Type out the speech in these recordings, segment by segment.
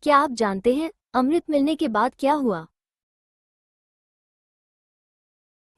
क्या आप जानते हैं अमृत मिलने के बाद क्या हुआ?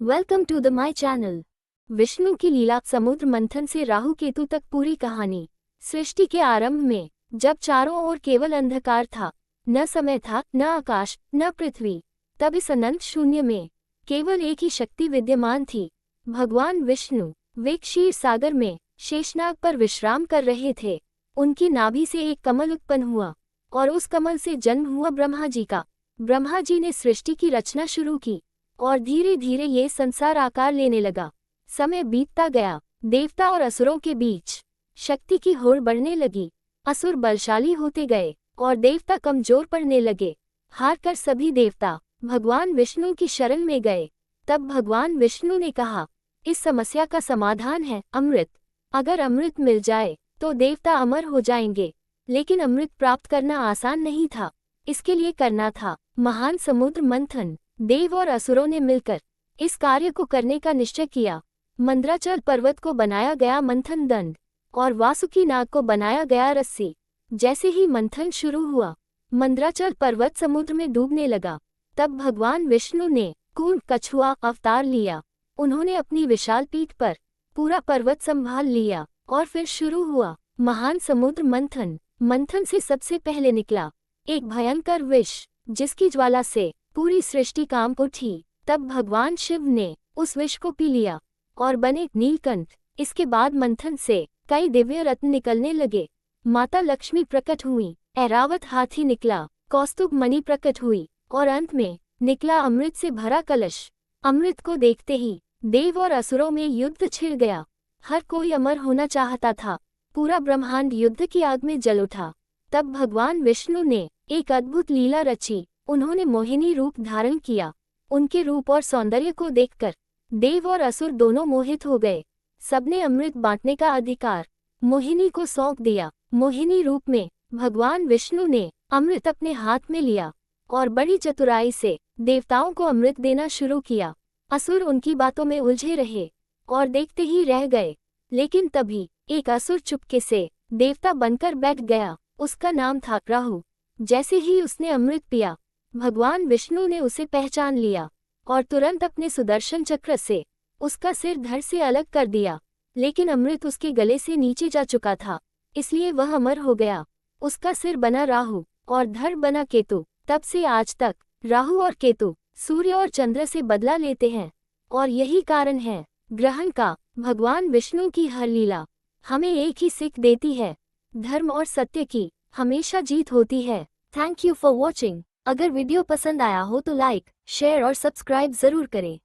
Welcome to the my channel. Vishnu की लीला, समुद्र मंथन से राहु केतु तक पूरी कहानी। सृष्टि के आरंभ में जब चारों ओर केवल अंधकार था, न समय था, न आकाश, न पृथ्वी, तब इस अनंत शून्य में केवल एक ही शक्ति विद्यमान थी, भगवान विष्णु। वे क्षीर सागर में शेषनाग पर विश्राम कर रहे थे। उनकी नाभि से एक कमल उत्पन्न हुआ और उस कमल से जन्म हुआ ब्रह्मा जी का। ब्रह्मा जी ने सृष्टि की रचना शुरू की और धीरे धीरे ये संसार आकार लेने लगा। समय बीतता गया, देवता और असुरों के बीच शक्ति की होड़ बढ़ने लगी। असुर बलशाली होते गए और देवता कमजोर पड़ने लगे। हार कर सभी देवता भगवान विष्णु की शरण में गए। तब भगवान विष्णु ने कहा, इस समस्या का समाधान है अमृत। अगर अमृत मिल जाए तो देवता अमर हो जाएंगे। लेकिन अमृत प्राप्त करना आसान नहीं था। इसके लिए करना था महान समुद्र मंथन। देव और असुरों ने मिलकर इस कार्य को करने का निश्चय किया। मंद्राचल पर्वत को बनाया गया मंथन दंड और वासुकी नाग को बनाया गया रस्सी। जैसे ही मंथन शुरू हुआ, मंद्राचल पर्वत समुद्र में डूबने लगा। तब भगवान विष्णु ने कूर्म कछुआ अवतार लिया। उन्होंने अपनी विशाल पीठ पर पूरा पर्वत संभाल लिया और फिर शुरू हुआ महान समुद्र मंथन। मंथन से सबसे पहले निकला एक भयंकर विष, जिसकी ज्वाला से पूरी सृष्टि कांप उठी। तब भगवान शिव ने उस विष को पी लिया और बने नीलकंठ। इसके बाद मंथन से कई दिव्य रत्न निकलने लगे। माता लक्ष्मी प्रकट हुई, ऐरावत हाथी निकला, कौस्तुभ मणि प्रकट हुई और अंत में निकला अमृत से भरा कलश। अमृत को देखते ही देव और असुरों में युद्ध छिड़ गया। हर कोई अमर होना चाहता था। पूरा ब्रह्मांड युद्ध की आग में जल उठा। तब भगवान विष्णु ने एक अद्भुत लीला रची। उन्होंने मोहिनी रूप धारण किया। उनके रूप और सौंदर्य को देखकर देव और असुर दोनों मोहित हो गए। सबने अमृत बांटने का अधिकार मोहिनी को सौंप दिया। मोहिनी रूप में भगवान विष्णु ने अमृत अपने हाथ में लिया और बड़ी चतुराई से देवताओं को अमृत देना शुरू किया। असुर उनकी बातों में उलझे रहे और देखते ही रह गए। लेकिन तभी एक असुर चुपके से देवता बनकर बैठ गया। उसका नाम था राहु। जैसे ही उसने अमृत पिया, भगवान विष्णु ने उसे पहचान लिया और तुरंत अपने सुदर्शन चक्र से उसका सिर धड़ से अलग कर दिया। लेकिन अमृत उसके गले से नीचे जा चुका था, इसलिए वह अमर हो गया। उसका सिर बना राहु और धड़ बना केतु। तब से आज तक राहु और केतु सूर्य और चंद्र से बदला लेते हैं और यही कारण है ग्रहण का। भगवान विष्णु की हर लीला हमें एक ही सीख देती है, धर्म और सत्य की हमेशा जीत होती है। Thank you for watching. अगर वीडियो पसंद आया हो तो लाइक, शेयर और सब्सक्राइब जरूर करें।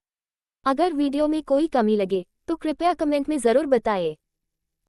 अगर वीडियो में कोई कमी लगे तो कृपया कमेंट में जरूर बताएं।